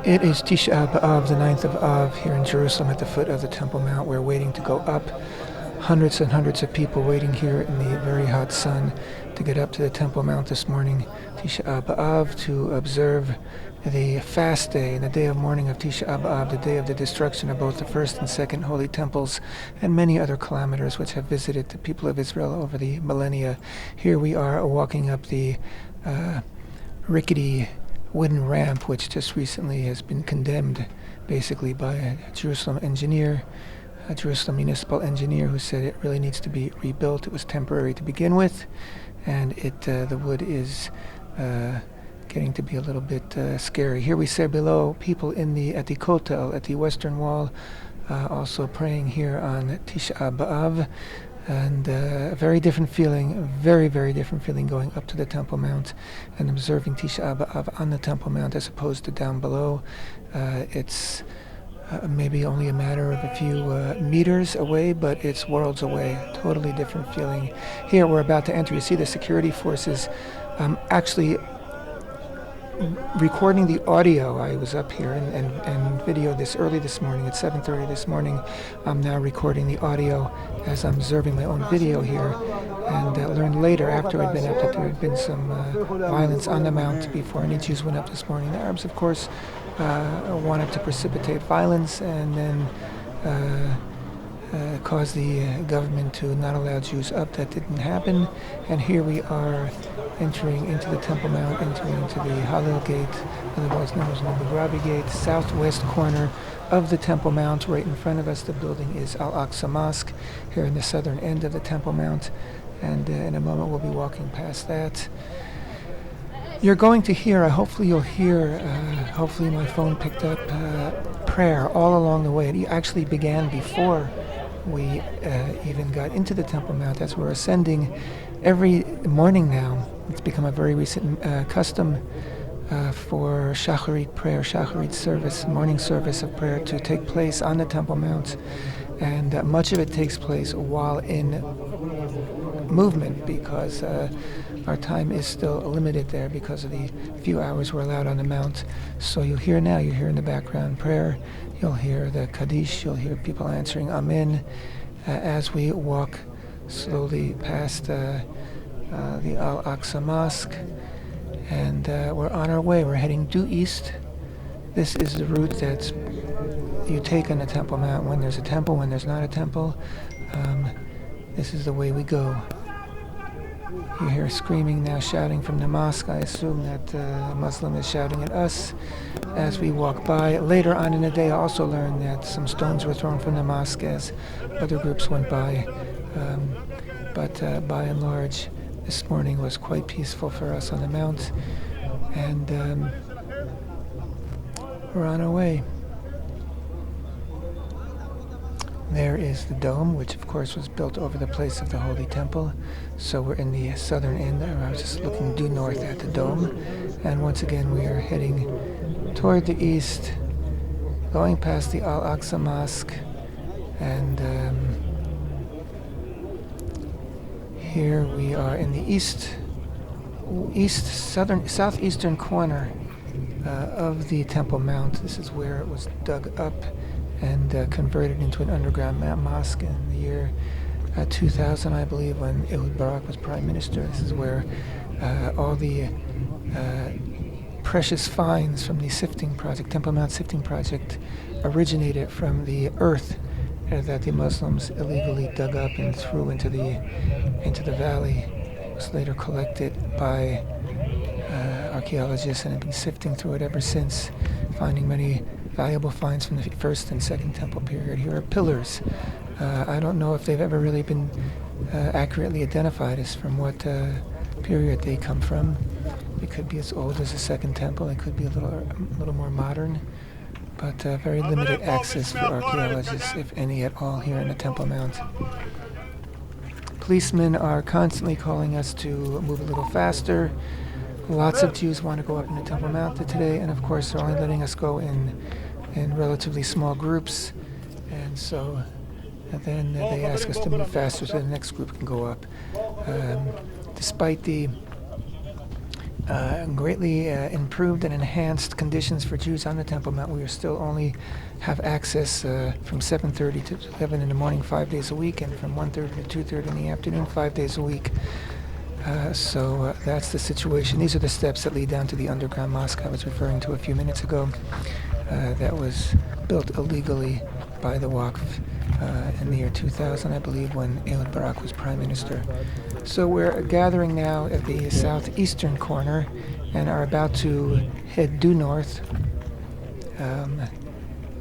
It is Tisha b'Av, the 9th of Av, here in Jerusalem at the foot of the Temple Mount. We're waiting to go up. Hundreds and hundreds of people waiting here in the very hot sun to get up to the Temple Mount this morning, Tisha b'Av, to observe the fast day, the day of mourning of Tisha b'Av, the day of the destruction of both the first and second holy temples, and many other calamities which have visited the people of Israel over the millennia. Here we are walking up the rickety wooden ramp, which just recently has been condemned basically by a Jerusalem engineer, a Jerusalem municipal engineer, who said it really needs to be rebuilt. It was temporary to begin with, and the wood is getting to be a little bit scary. Here we see below people at the Kotel, at the western wall, also praying here on Tisha b'Av. And a very different feeling, very, very different feeling going up to the Temple Mount and observing Tisha b'Av on the Temple Mount as opposed to down below. It's maybe only a matter of a few meters away, but it's worlds away. Totally different feeling. Here we're about to enter. You see the security forces actually recording the audio. I was up here and videoed this early this morning at 7:30 this morning. I'm now recording the audio as I'm observing my own video here, and learned later after I'd been up that there had been some violence on the mount before any Jews went up this morning. The Arabs, of course, wanted to precipitate violence and then cause the government to not allow Jews up. That didn't happen, and here we are entering into the Temple Mount, entering into the Hallel Gate, otherwise known as the Rabi Gate, southwest corner of the Temple Mount. Right in front of us, the building is Al-Aqsa Mosque, here in the southern end of the Temple Mount, and in a moment we'll be walking past that. You're going to hear, hopefully you'll hear, hopefully my phone picked up prayer all along the way. It actually began before we even got into the Temple Mount. As we're ascending every morning now, it's become a very recent custom for Shacharit prayer, Shacharit service, morning service of prayer to take place on the Temple Mount. And much of it takes place while in movement, because our time is still limited there because of the few hours we're allowed on the Mount. So you'll hear in the background prayer, you'll hear the Kaddish, you'll hear people answering Amen as we walk slowly past the Al-Aqsa Mosque, and we're on our way. We're heading due east. This is the route that you take on the Temple Mount when there's a temple, when there's not a temple. This is the way we go. You hear screaming now, shouting from the mosque. I assume that a Muslim is shouting at us as we walk by. Later on in the day, I also learned that some stones were thrown from the mosque as other groups went by. But by and large, this morning was quite peaceful for us on the Mount, and we're on our way. There is the dome, which of course was built over the place of the Holy Temple. So we're in the southern end. I was just looking due north at the dome. And once again, we are heading toward the east, going past the Al-Aqsa Mosque. And here we are in the southeastern corner of the Temple Mount. This is where it was dug up and converted into an underground mosque in the year 2000, I believe, when Ehud Barak was prime minister. This is where all the precious finds from the sifting project, Temple Mount sifting project, originated from the earth that the Muslims illegally dug up and threw into the valley. It was later collected by archaeologists and have been sifting through it ever since, finding many valuable finds from the first and second temple period. Here are pillars. I don't know if they've ever really been accurately identified as from what period they come from. It could be as old as the second temple. It could be a little more modern, but very limited access for archaeologists, if any at all, here in the Temple Mount. Policemen are constantly calling us to move a little faster. Lots of Jews want to go up in the Temple Mount today, and of course they're only letting us go in relatively small groups, and so then they ask us to move faster so the next group can go up. Despite the greatly improved and enhanced conditions for Jews on the Temple Mount. We are still only have access from 7:30 to 11 in the morning, 5 days a week, and from 1:30 to 2:30 in the afternoon, 5 days a week. So that's the situation. These are the steps that lead down to the underground mosque I was referring to a few minutes ago. That was built illegally by the Waqf in the year 2000, I believe, when Ehud Barak was prime minister. So we're gathering now at the southeastern corner and are about to head due north.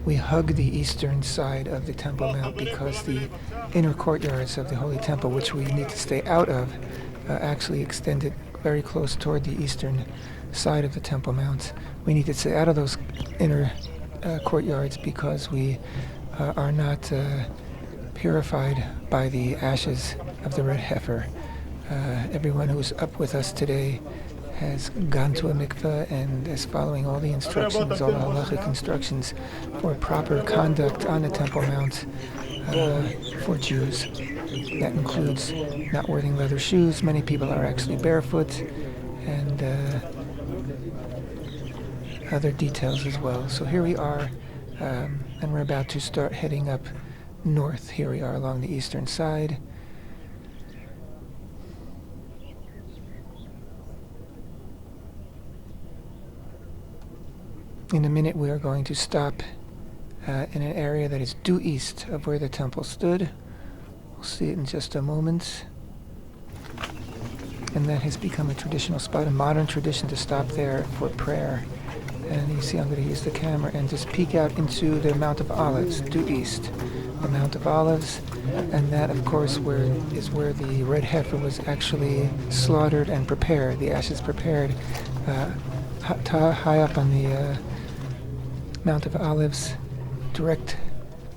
We hug the eastern side of the Temple Mount because the inner courtyards of the Holy Temple, which we need to stay out of, actually extended very close toward the eastern side of the Temple Mount. We need to stay out of those inner courtyards because we are not purified by the ashes of the red heifer. Everyone who's up with us today has gone to a mikveh and is following all the instructions, all the halachic instructions for proper conduct on the Temple Mount for Jews. That includes not wearing leather shoes. Many people are actually barefoot, and other details as well. So here we are, and we're about to start heading up north. Here we are along the eastern side. In a minute, we are going to stop in an area that is due east of where the temple stood. We'll see it in just a moment. And that has become a traditional spot, a modern tradition to stop there for prayer. And you see I'm going to use the camera and just peek out into the Mount of Olives, due east. The Mount of Olives, and that, of course, is where the red heifer was actually slaughtered and prepared, the ashes prepared, high up on the Mount of Olives, direct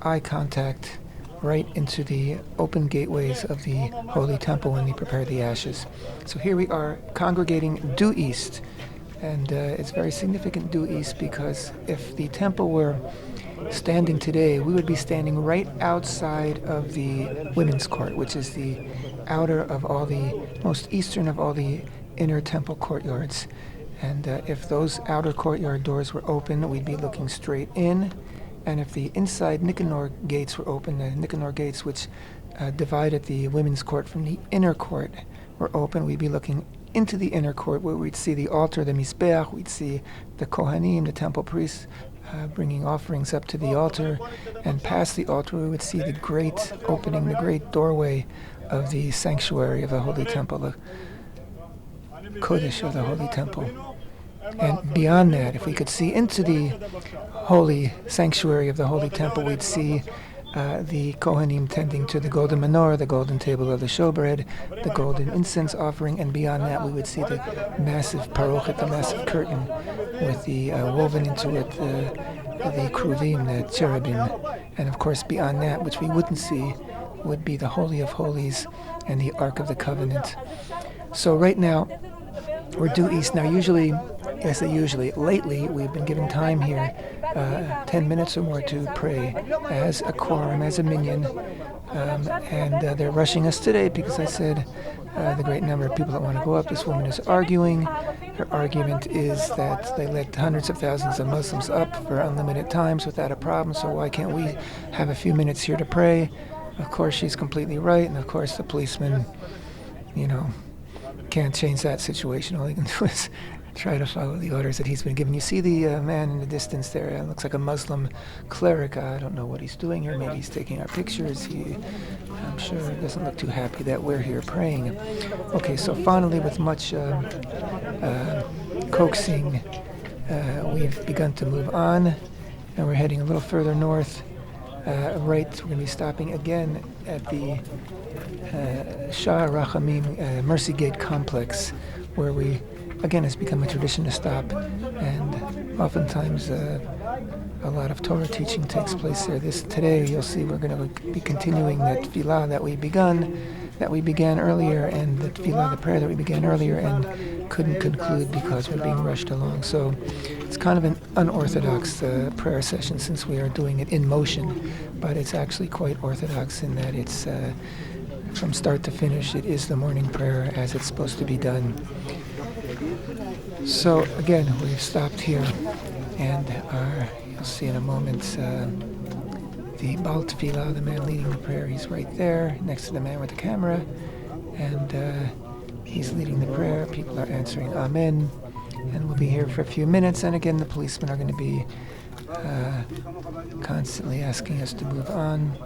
eye contact right into the open gateways of the Holy Temple when they prepared the ashes. So here we are congregating due east, and it's very significant due east because if the temple were standing today, we would be standing right outside of the women's court, which is the outer of all the, most eastern of all the inner temple courtyards. And if those outer courtyard doors were open, we'd be looking straight in. And if the inside Nicanor gates were open, the Nicanor gates which divided the women's court from the inner court were open, we'd be looking into the inner court where we'd see the altar, the Mizbeach, we'd see the Kohanim, the temple priests, bringing offerings up to the altar. And past the altar, we would see the great opening, the great doorway of the sanctuary of the Holy Temple, the Kodesh of the Holy Temple. And beyond that, if we could see into the holy sanctuary of the Holy Temple, we'd see the Kohanim tending to the golden menorah, the golden table of the showbread, the golden incense offering, and beyond that we would see the massive parochet, the massive curtain with the woven into it the kruvim, the cherubim. And of course beyond that, which we wouldn't see, would be the Holy of Holies and the Ark of the Covenant. So right now, we're due east. Now usually, lately we've been given time here, 10 minutes or more to pray as a quorum, as a minyan, and they're rushing us today because I said the great number of people that want to go up. This woman is arguing. Her argument is that they let hundreds of thousands of Muslims up for unlimited times without a problem, so why can't we have a few minutes here to pray? Of course she's completely right, and of course the policeman, can't change that situation. All he can do is try to follow the orders that he's been given. You see the man in the distance there, looks like a Muslim cleric. I don't know what he's doing here. Maybe he's taking our pictures. I'm sure doesn't look too happy that we're here praying. Okay, so finally, with much coaxing, we've begun to move on, and we're heading a little further north. We're going to be stopping again at the Shah Rachamim Mercy Gate complex, where we, again, it's become a tradition to stop, and oftentimes a lot of Torah teaching takes place there. Today, you'll see we're going to be continuing that tefillah that we began earlier, and the tefillah, the prayer that we began earlier, and couldn't conclude because we're being rushed along. So it's kind of an unorthodox prayer session since we are doing it in motion, but it's actually quite orthodox in that it's from start to finish. It is the morning prayer as it's supposed to be done. So again, we've stopped here, and you'll see in a moment the Baal Tefillah, the man leading the prayer. He's right there next to the man with the camera, and he's leading the prayer. People are answering Amen, and we'll be here for a few minutes. And again, the policemen are going to be constantly asking us to move on.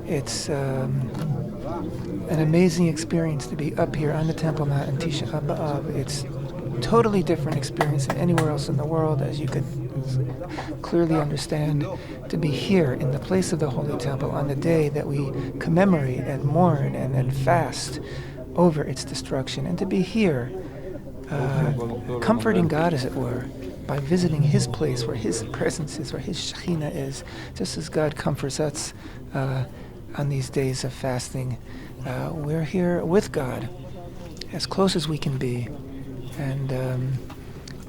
It's an amazing experience to be up here on the Temple Mount in Tisha b'Av. It's totally different experience than anywhere else in the world, as you could clearly understand. To be here in the place of the Holy Temple on the day that we commemorate and mourn and fast over its destruction, and to be here comforting God, as it were, by visiting His place where His presence is, where His Shekhinah is, just as God comforts us on these days of fasting. We're here with God, as close as we can be, and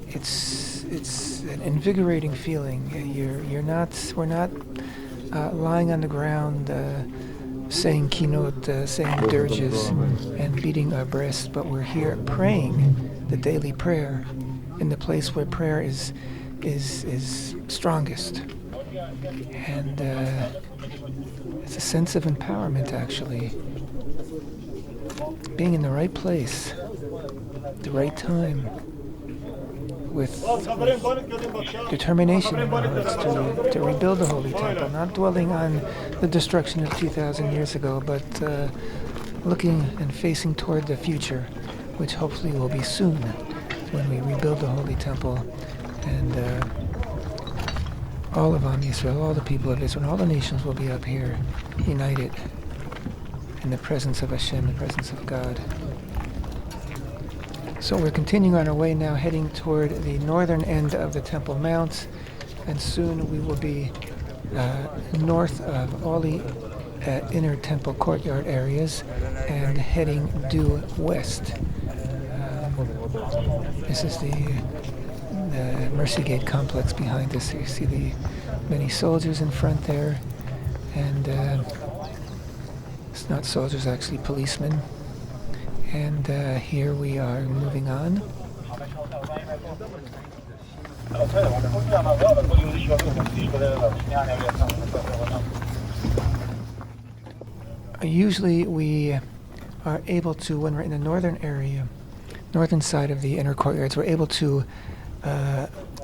it's an invigorating feeling. We're not lying on the ground saying kinot, saying dirges, and beating our breasts, but we're here praying the daily prayer in the place where prayer is strongest. And it's a sense of empowerment, actually. Being in the right place, the right time, with determination in our hearts to rebuild the Holy Temple, not dwelling on the destruction of 2,000 years ago, but looking and facing toward the future, which hopefully will be soon, when we rebuild the Holy Temple, and all of Am Yisrael, all the people of Israel, all the nations will be up here, united in the presence of Hashem, the presence of God. So we're continuing on our way now, heading toward the northern end of the Temple Mount, and soon we will be north of all the inner temple courtyard areas and heading due west. This is the Mercy Gate complex behind us. You see the many soldiers in front there, and it's not soldiers, actually policemen. And here we are moving on. Usually we are able to, when we're in the northern area, northern side of the inner courtyards, we're able to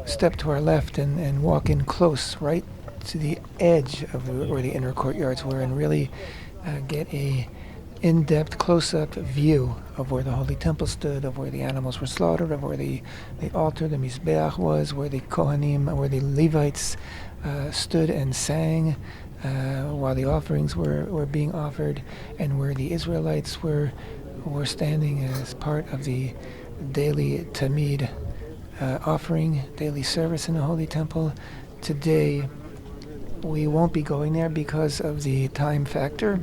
step to our left and walk in close, right to the edge of where the inner courtyards were, and really get a in-depth, close-up view of where the Holy Temple stood, of where the animals were slaughtered, of where the altar, the Mizbeach was, where the Kohanim, where the Levites stood and sang while the offerings were being offered, and where the Israelites were standing as part of the daily Tamid offering, daily service in the Holy Temple. Today, we won't be going there because of the time factor.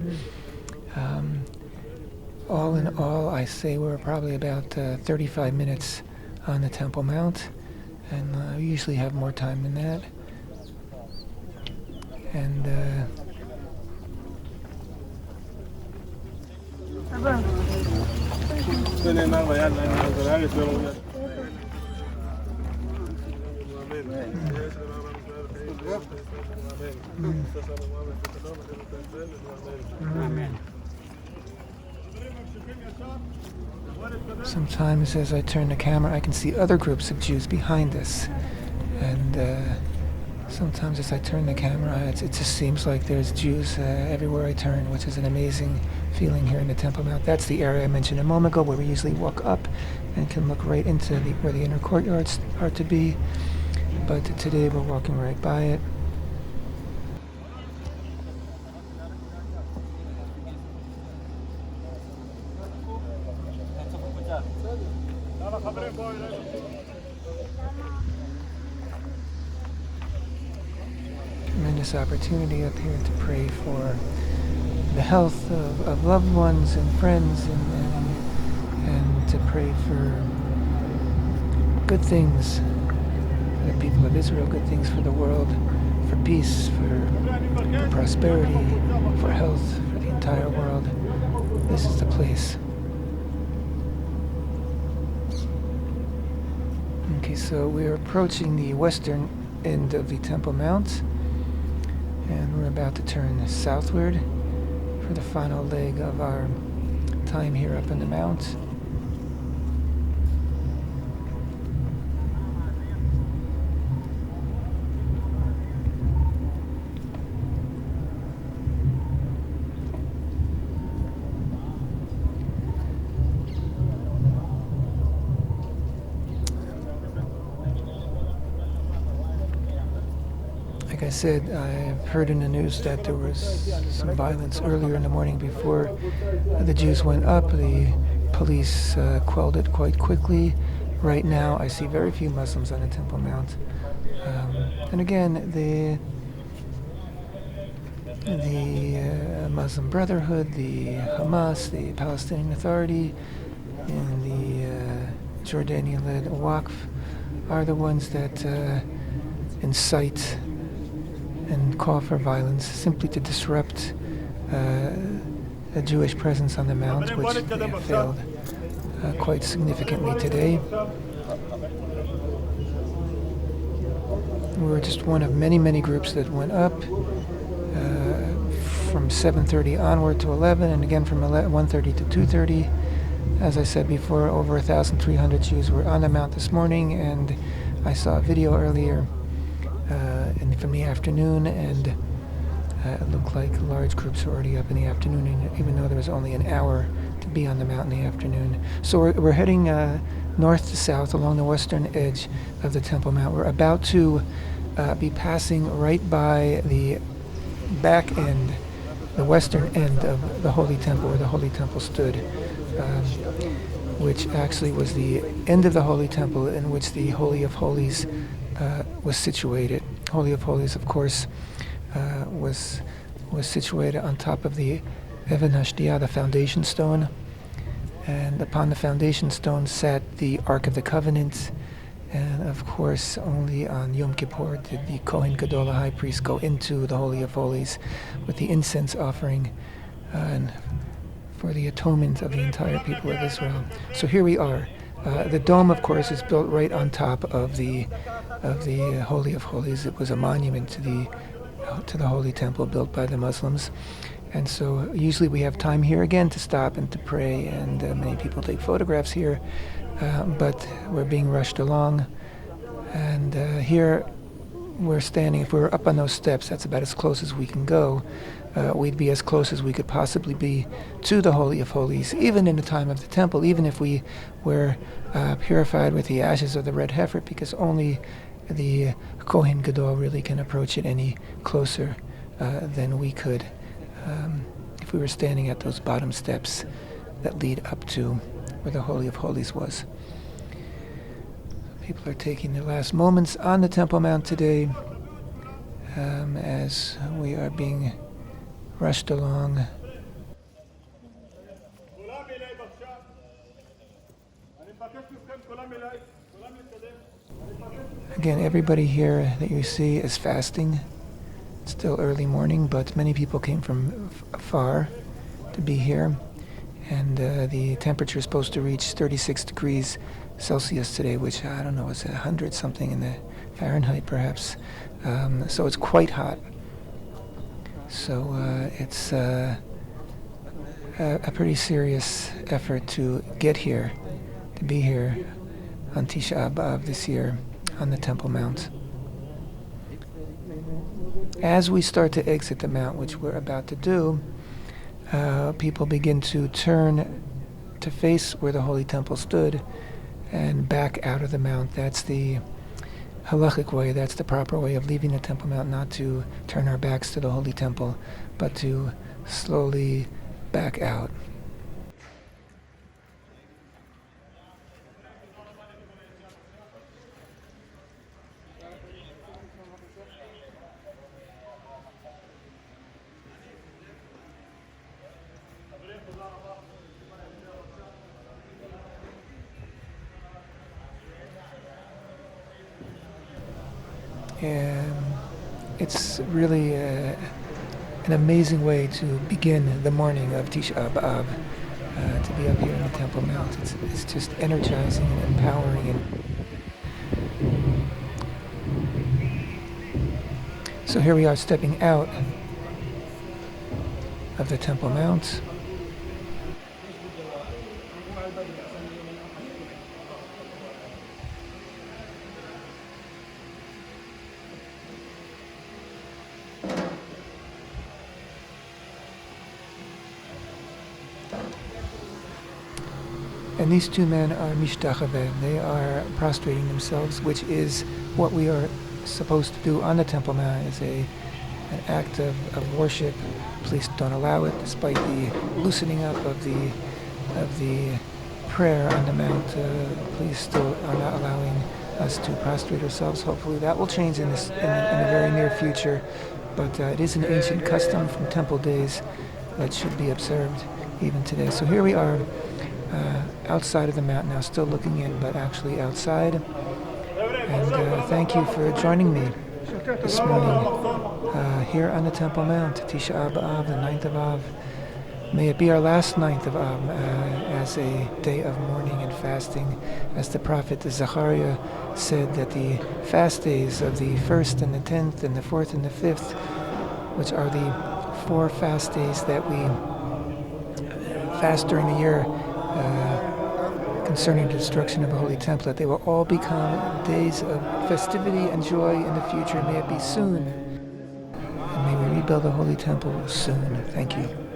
All in all, I say we're probably about 35 minutes on the Temple Mount, and we usually have more time than that. And sometimes as I turn the camera, I can see other groups of Jews behind us, and sometimes as I turn the camera, it just seems like there's Jews everywhere I turn, which is an amazing feeling here in the Temple Mount. That's the area I mentioned a moment ago, where we usually walk up and can look right into where the inner courtyards are to be, but today we're walking right by it. Tremendous opportunity up here to pray for the health of loved ones and friends, and to pray for good things for the people of Israel, good things for the world, for peace, for prosperity, for health, for the entire world. This is the place. So we're approaching the western end of the Temple Mount, and we're about to turn southward for the final leg of our time here up in the mount. Like I said, I've heard in the news that there was some violence earlier in the morning before the Jews went up. The police quelled it quite quickly. Right now, I see very few Muslims on the Temple Mount. And again, the Muslim Brotherhood, the Hamas, the Palestinian Authority, and the Jordanian-led Waqf are the ones that incite and call for violence simply to disrupt a Jewish presence on the Mount, which they have failed quite significantly today. We were just one of many, many groups that went up from 7:30 onward to 11, and again from 1:30 to 2:30. As I said before, over 1,300 Jews were on the Mount this morning, and I saw a video earlier from the afternoon, and it looked like large groups were already up in the afternoon, even though there was only an hour to be on the Mount in the afternoon. So we're heading north to south along the western edge of the Temple Mount. We're about to be passing right by the back end, the western end of the Holy Temple, where the Holy Temple stood, which actually was the end of the Holy Temple in which the Holy of Holies was situated. Holy of Holies, of course, was situated on top of the Even HaShtiyah, the foundation stone, and upon the foundation stone sat the Ark of the Covenant. And of course, only on Yom Kippur did the Kohen Gadol, the high priest, go into the Holy of Holies with the incense offering and for the atonement of the entire people of Israel. So here we are. The dome, of course, is built right on top of the Holy of Holies. It was a monument to the Holy Temple built by the Muslims. And so usually we have time here again to stop and to pray, and many people take photographs here, but we're being rushed along. And here we're standing. If we were up on those steps, that's about as close as we can go. We'd be as close as we could possibly be to the Holy of Holies, even in the time of the temple, even if we were purified with the ashes of the red heifer, because only the Kohen Gadol really can approach it any closer than we could if we were standing at those bottom steps that lead up to where the Holy of Holies was. People are taking their last moments on the Temple Mount today as we are being rushed along. Again, everybody here that you see is fasting. It's still early morning, but many people came from afar to be here. And the temperature is supposed to reach 36 degrees Celsius today, which I don't know, is 100 something in the Fahrenheit perhaps. So it's quite hot. So it's a pretty serious effort to get here, to be here on Tisha b'Av this year on the Temple Mount. As we start to exit the Mount, which we're about to do, people begin to turn to face where the Holy Temple stood and back out of the Mount. That's the halachic way, that's the proper way of leaving the Temple Mount, not to turn our backs to the Holy Temple, but to slowly back out. It's really an amazing way to begin the morning of Tisha b'Av, to be up here in the Temple Mount. It's just energizing and empowering, and So here we are stepping out of the Temple Mount. And these two men are mishtachaveh. They are prostrating themselves, which is what we are supposed to do on the Temple Mount, is an act of worship. Please don't allow it, despite the loosening up of the prayer on the Mount. Please still are not allowing us to prostrate ourselves. Hopefully that will change in the very near future. But it is an ancient custom from temple days that should be observed even today. So here we are. Outside of the mount now, still looking in, but actually outside. And thank you for joining me this morning here on the Temple Mount, Tisha b'Av, the 9th of Av. May it be our last 9th of Av as a day of mourning and fasting. As the prophet Zechariah said, that the fast days of the 1st and the 10th and the 4th and the 5th, which are the 4 fast days that we fast during the year, concerning the destruction of the Holy Temple, that they will all become days of festivity and joy in the future. May it be soon. And may we rebuild the Holy Temple soon. Thank you.